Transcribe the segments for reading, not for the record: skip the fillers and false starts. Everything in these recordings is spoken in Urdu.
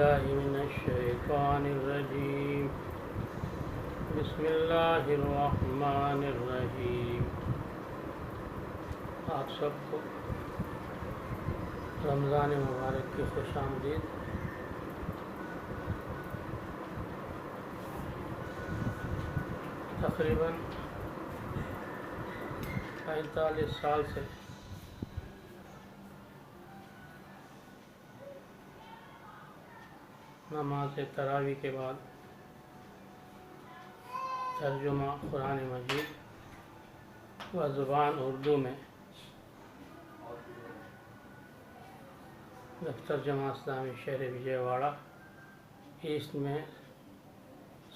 بالله من الشيطان الرجيم بسم الله الرحمن الرحیم۔ آپ سب کو رمضان مبارک کی خوش آمدید۔ تقریباً 45 سال سے نماز تراویح کے بعد ترجمہ قرآن مجید و زبان اردو میں دفتر جماعت اسلامی شہر وجے واڑہ ایسٹ میں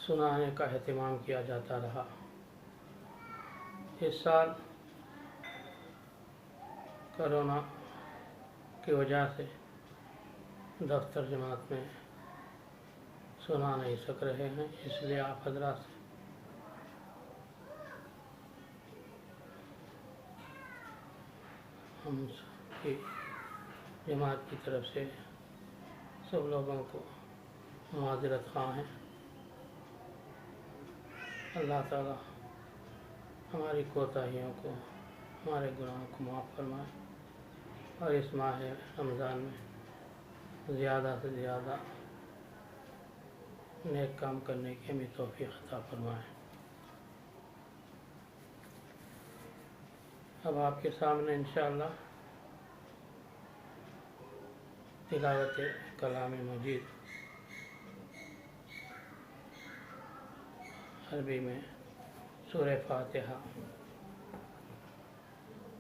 سنانے کا اہتمام کیا جاتا رہا۔ اس سال کرونا کی وجہ سے دفتر جماعت میں سنا نہیں سک رہے ہیں، اس لیے آپ حضرات سے ہم کی جماعت کی طرف سے سب لوگوں کو معذرت خواہ ہیں۔ اللہ تعالی ہماری کوتاہیوں کو، ہمارے گناہوں کو معاف فرمائے اور اس ماہ رمضان میں زیادہ سے زیادہ نیک کام کرنے کی ہمیں توفیق عطا فرمائے۔ اب آپ کے سامنے انشاءاللہ تلاوت کلام مجید عربی میں سورہ فاتحہ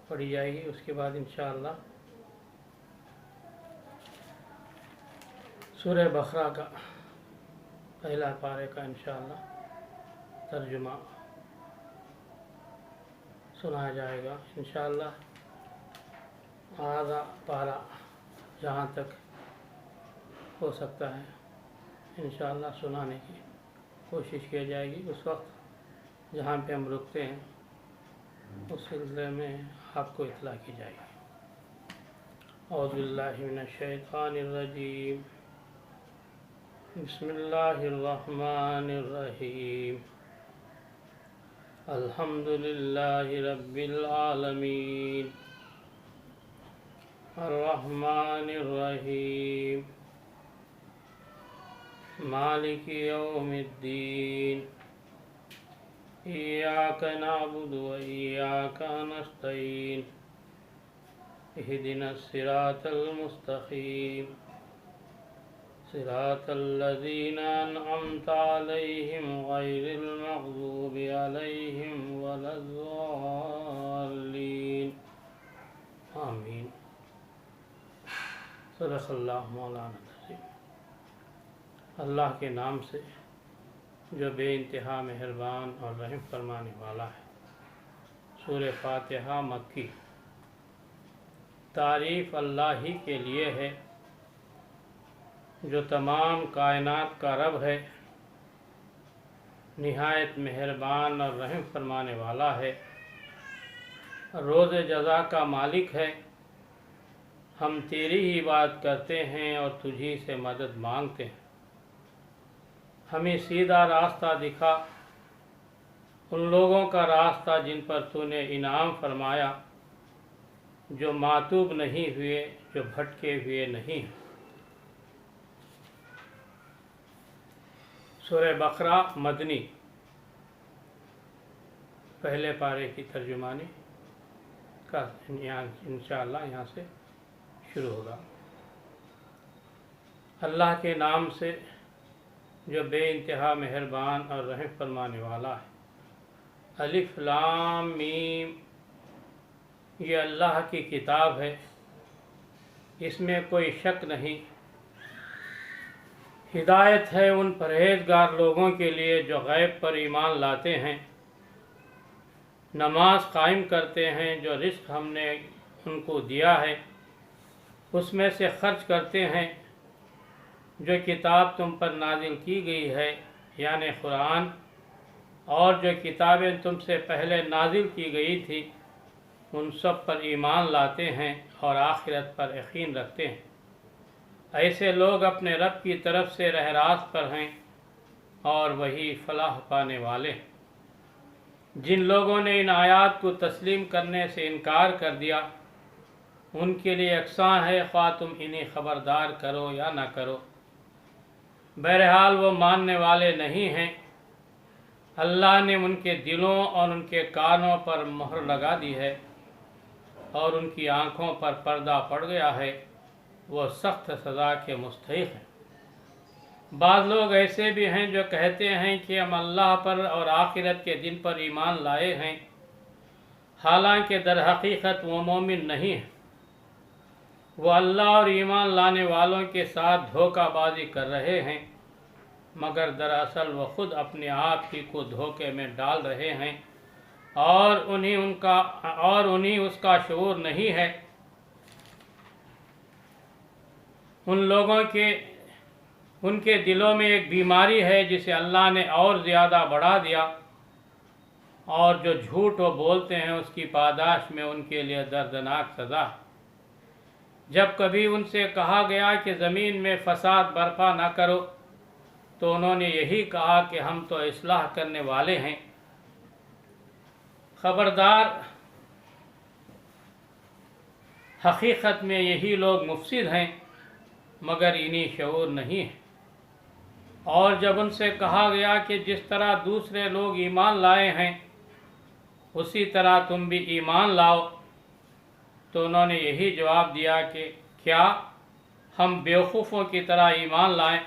پڑھی جائے گی، اس کے بعد انشاءاللہ سورہ بقرہ کا پہلا پارے کا انشاءاللہ ترجمہ سنایا جائے گا۔ انشاءاللہ آدھا پارہ جہاں تک ہو سکتا ہے انشاءاللہ سنانے کی کوشش کی جائے گی۔ اس وقت جہاں پہ ہم رکتے ہیں اس سلسلے میں آپ کو اطلاع کی جائے گی۔ اعوذ باللہ من الشیطان الرجیم بسم اللہ الرحمن الرحیم الحمد للہ رب العالمین الرحمن الرحیم مالک یوم الدین ایاک نعبد و ایاک نستعین اہدنا الصراط المستقیم صراط الذین انعمت علیہم غیر المغضوب علیہم ولا الضالین آمین۔ صدق اللہ مولانا العظیم۔ اللہ کے نام سے جو بے انتہا مہربان اور رحم فرمانے والا ہے۔ سورہ فاتحہ مکی۔ تعریف اللہ ہی کے لیے ہے جو تمام کائنات کا رب ہے، نہایت مہربان اور رحم فرمانے والا ہے، روز جزا کا مالک ہے۔ ہم تیری ہی بات کرتے ہیں اور تجھی سے مدد مانگتے ہیں۔ ہمیں سیدھا راستہ دکھا، ان لوگوں کا راستہ جن پر تو نے انعام فرمایا، جو معتوب نہیں ہوئے، جو بھٹکے ہوئے نہیں ہیں۔ سورہ بقرہ مدنی، پہلے پارے کی ترجمانی کا انشاءاللہ یہاں سے شروع ہوگا۔ اللہ کے نام سے جو بے انتہا مہربان اور رحم فرمانے والا ہے۔ الف لام میم، یہ اللہ کی کتاب ہے، اس میں کوئی شک نہیں۔ ہدایت ہے ان پرہیزگار لوگوں کے لیے جو غیب پر ایمان لاتے ہیں، نماز قائم کرتے ہیں، جو رزق ہم نے ان کو دیا ہے اس میں سے خرچ کرتے ہیں، جو کتاب تم پر نازل کی گئی ہے یعنی قرآن، اور جو کتابیں تم سے پہلے نازل کی گئی تھی ان سب پر ایمان لاتے ہیں اور آخرت پر یقین رکھتے ہیں۔ ایسے لوگ اپنے رب کی طرف سے راہ راست پر ہیں اور وہی فلاح پانے والے ہیں۔ جن لوگوں نے ان آیات کو تسلیم کرنے سے انکار کر دیا ان کے لیے یکساں ہے، خواہ تم انہیں خبردار کرو یا نہ کرو، بہرحال وہ ماننے والے نہیں ہیں۔ اللہ نے ان کے دلوں اور ان کے کانوں پر مہر لگا دی ہے اور ان کی آنکھوں پر پردہ پڑ گیا ہے، وہ سخت سزا کے مستحق ہیں۔ بعض لوگ ایسے بھی ہیں جو کہتے ہیں کہ ہم اللہ پر اور آخرت کے دن پر ایمان لائے ہیں، حالانکہ در حقیقت وہ مومن نہیں ہیں۔ وہ اللہ اور ایمان لانے والوں کے ساتھ دھوکہ بازی کر رہے ہیں، مگر دراصل وہ خود اپنے آپ ہی کو دھوکے میں ڈال رہے ہیں اور انہیں اس کا شعور نہیں ہے۔ ان کے دلوں میں ایک بیماری ہے جسے اللہ نے اور زیادہ بڑھا دیا، اور جو جھوٹ وہ بولتے ہیں اس کی پاداش میں ان کے لیے دردناک سزا ہے۔ جب کبھی ان سے کہا گیا کہ زمین میں فساد برپا نہ کرو تو انہوں نے یہی کہا کہ ہم تو اصلاح کرنے والے ہیں۔ خبردار، حقیقت میں یہی لوگ مفسد ہیں مگر انہیں شعور نہیں ہے۔ اور جب ان سے کہا گیا کہ جس طرح دوسرے لوگ ایمان لائے ہیں اسی طرح تم بھی ایمان لاؤ، تو انہوں نے یہی جواب دیا کہ کیا ہم بیوقوفوں کی طرح ایمان لائیں؟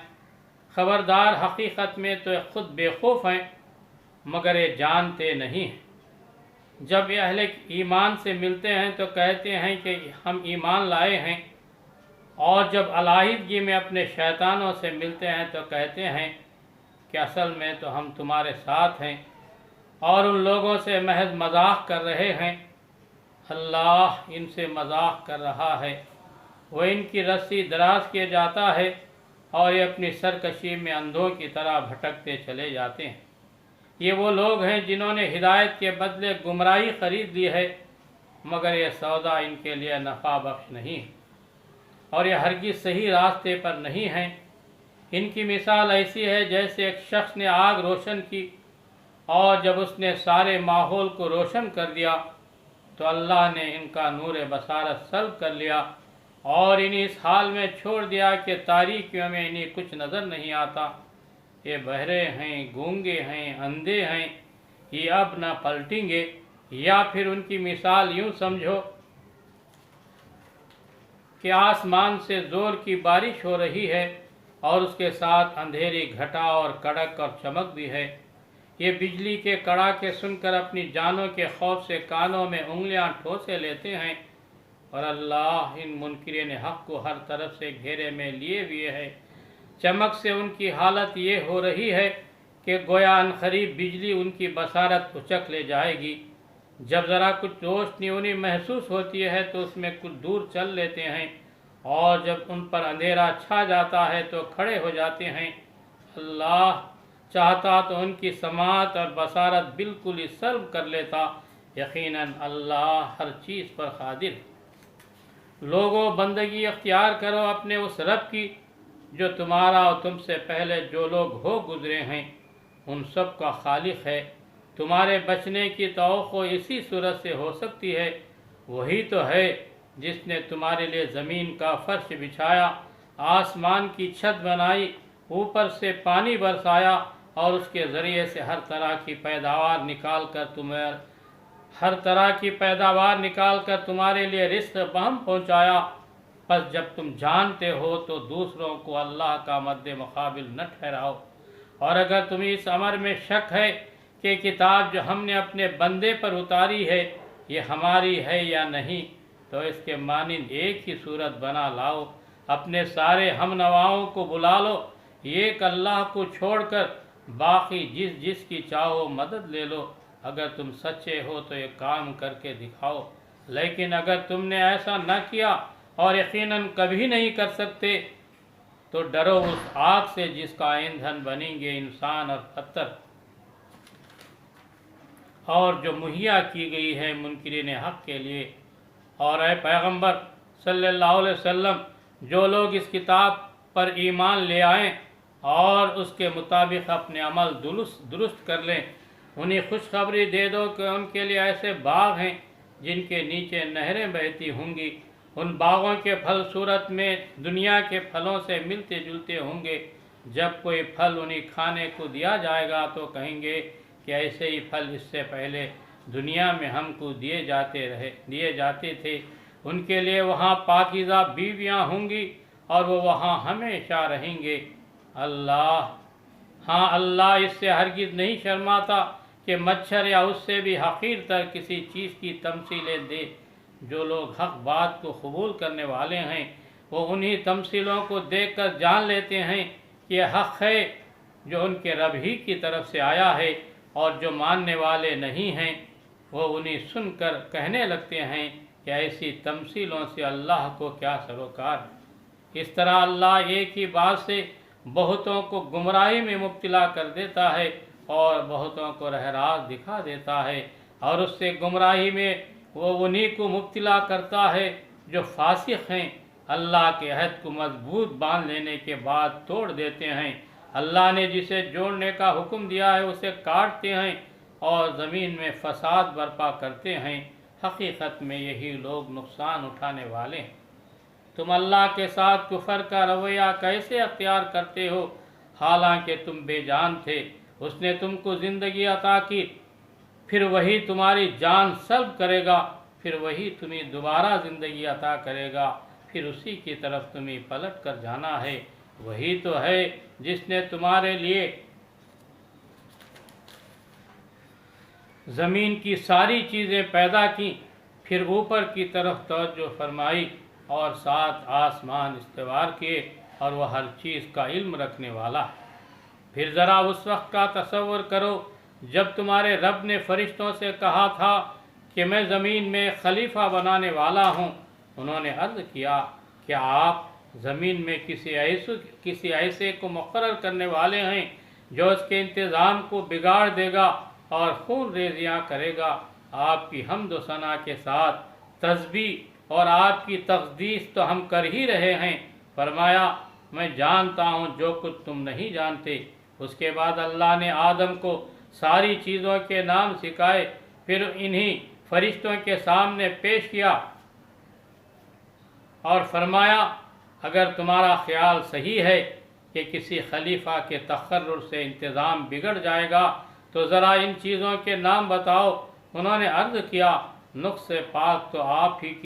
خبردار، حقیقت میں تو خود بیوقوف ہیں مگر یہ جانتے نہیں ہیں۔ جب یہ اہل ایمان سے ملتے ہیں تو کہتے ہیں کہ ہم ایمان لائے ہیں، اور جب علیحدگی میں اپنے شیطانوں سے ملتے ہیں تو کہتے ہیں کہ اصل میں تو ہم تمہارے ساتھ ہیں اور ان لوگوں سے محض مذاق کر رہے ہیں۔ اللہ ان سے مذاق کر رہا ہے، وہ ان کی رسی دراز کیے جاتا ہے اور یہ اپنی سرکشی میں اندھوں کی طرح بھٹکتے چلے جاتے ہیں۔ یہ وہ لوگ ہیں جنہوں نے ہدایت کے بدلے گمراہی خرید لی ہے، مگر یہ سودا ان کے لیے نفع بخش نہیں اور یہ ہرگز صحیح راستے پر نہیں ہیں۔ ان کی مثال ایسی ہے جیسے ایک شخص نے آگ روشن کی اور جب اس نے سارے ماحول کو روشن کر دیا تو اللہ نے ان کا نور بصارت سلب کر لیا اور انہیں اس حال میں چھوڑ دیا کہ تاریکیوں میں انہیں کچھ نظر نہیں آتا۔ یہ بہرے ہیں، گونگے ہیں، اندھے ہیں، یہ اب نہ پلٹیں گے۔ یا پھر ان کی مثال یوں سمجھو کہ آسمان سے زور کی بارش ہو رہی ہے اور اس کے ساتھ اندھیری گھٹا اور کڑک اور چمک بھی ہے۔ یہ بجلی کے کڑاکے سن کر اپنی جانوں کے خوف سے کانوں میں انگلیاں ٹھوسے لیتے ہیں، اور اللہ ان منکرین حق کو ہر طرف سے گھیرے میں لیے ہوئے ہے۔ چمک سے ان کی حالت یہ ہو رہی ہے کہ گویا عنقریب بجلی ان کی بصارت اچک لے جائے گی۔ جب ذرا کچھ روشنی انہیں محسوس ہوتی ہے تو اس میں کچھ دور چل لیتے ہیں، اور جب ان پر اندھیرا چھا جاتا ہے تو کھڑے ہو جاتے ہیں۔ اللہ چاہتا تو ان کی سماعت اور بصارت بالکل ہی سلب کر لیتا، یقیناً اللہ ہر چیز پر قادر ہے۔ لوگوں، بندگی اختیار کرو اپنے اس رب کی جو تمہارا اور تم سے پہلے جو لوگ ہو گزرے ہیں ان سب کا خالق ہے۔ تمہارے بچنے کی توقع اسی صورت سے ہو سکتی ہے، وہی تو ہے جس نے تمہارے لیے زمین کا فرش بچھایا، آسمان کی چھت بنائی، اوپر سے پانی برسایا اور اس کے ذریعے سے ہر طرح کی پیداوار نکال کر تمہارے لیے رزق بہم پہنچایا۔ پس جب تم جانتے ہو تو دوسروں کو اللہ کا مد مقابل نہ ٹھہراؤ، اور اگر تمہیں اس امر میں شک ہے کہ کتاب جو ہم نے اپنے بندے پر اتاری ہے یہ ہماری ہے یا نہیں، تو اس کے مانند ایک ہی صورت بنا لاؤ، اپنے سارے ہم نواؤں کو بلا لو، ایک اللہ کو چھوڑ کر باقی جس کی چاہو مدد لے لو۔ اگر تم سچے ہو تو یہ کام کر کے دکھاؤ، لیکن اگر تم نے ایسا نہ کیا اور یقیناً کبھی نہیں کر سکتے تو ڈرو اس آگ سے جس کا ایندھن بنیں گے انسان اور پتھر، اور جو مہیا کی گئی ہے منکرین حق کے لیے۔ اور اے پیغمبر صلی اللہ علیہ وسلم، جو لوگ اس کتاب پر ایمان لے آئیں اور اس کے مطابق اپنے عمل درست کر لیں، انہیں خوشخبری دے دو کہ ان کے لیے ایسے باغ ہیں جن کے نیچے نہریں بہتی ہوں گی۔ ان باغوں کے پھل صورت میں دنیا کے پھلوں سے ملتے جلتے ہوں گے۔ جب کوئی پھل انہیں کھانے کو دیا جائے گا تو کہیں گے کہ ایسے ہی پھل اس سے پہلے دنیا میں ہم کو دیے جاتے تھے۔ ان کے لیے وہاں پاکیزہ بیویاں ہوں گی اور وہ وہاں ہمیشہ رہیں گے۔ اللہ اس سے ہرگز نہیں شرماتا کہ مچھر یا اس سے بھی حقیر تر کسی چیز کی تمثیلیں دے۔ جو لوگ حق بات کو قبول کرنے والے ہیں وہ انہی تمثیلوں کو دیکھ کر جان لیتے ہیں کہ یہ حق ہے جو ان کے رب ہی کی طرف سے آیا ہے، اور جو ماننے والے نہیں ہیں وہ انہیں سن کر کہنے لگتے ہیں کہ ایسی تمثیلوں سے اللہ کو کیا سروکار۔ اس طرح اللہ ایک ہی بات سے بہتوں کو گمراہی میں مبتلا کر دیتا ہے اور بہتوں کو راہ راست دکھا دیتا ہے، اور اس سے گمراہی میں وہ انہی کو مبتلا کرتا ہے جو فاسق ہیں، اللہ کے عہد کو مضبوط باندھ لینے کے بعد توڑ دیتے ہیں۔ اللہ نے جسے جوڑنے کا حکم دیا ہے اسے کاٹتے ہیں اور زمین میں فساد برپا کرتے ہیں۔ حقیقت میں یہی لوگ نقصان اٹھانے والے ہیں۔ تم اللہ کے ساتھ کفر کا رویہ کیسے اختیار کرتے ہو حالانکہ تم بے جان تھے؟ اس نے تم کو زندگی عطا کی، پھر وہی تمہاری جان سلب کرے گا، پھر وہی تمہیں دوبارہ زندگی عطا کرے گا، پھر اسی کی طرف تمہیں پلٹ کر جانا ہے۔ وہی تو ہے جس نے تمہارے لیے زمین کی ساری چیزیں پیدا کی، پھر اوپر کی طرف توجہ فرمائی اور 7 آسمان استوار کیے، اور وہ ہر چیز کا علم رکھنے والا ہے۔ پھر ذرا اس وقت کا تصور کرو جب تمہارے رب نے فرشتوں سے کہا تھا کہ میں زمین میں خلیفہ بنانے والا ہوں۔ انہوں نے عرض کیا کہ آپ زمین میں کسی ایسے کو مقرر کرنے والے ہیں جو اس کے انتظام کو بگاڑ دے گا اور خون ریزیاں کرے گا۔ آپ کی حمد و ثنا کے ساتھ تسبیح اور آپ کی تقدیس تو ہم کر ہی رہے ہیں۔ فرمایا میں جانتا ہوں جو کچھ تم نہیں جانتے۔ اس کے بعد اللہ نے آدم کو ساری چیزوں کے نام سکھائے، پھر انہی فرشتوں کے سامنے پیش کیا اور فرمایا اگر تمہارا خیال صحیح ہے کہ کسی خلیفہ کے تقرر سے انتظام بگڑ جائے گا تو ذرا ان چیزوں کے نام بتاؤ۔ انہوں نے عرض کیا نقص پاک تو آپ ہی کی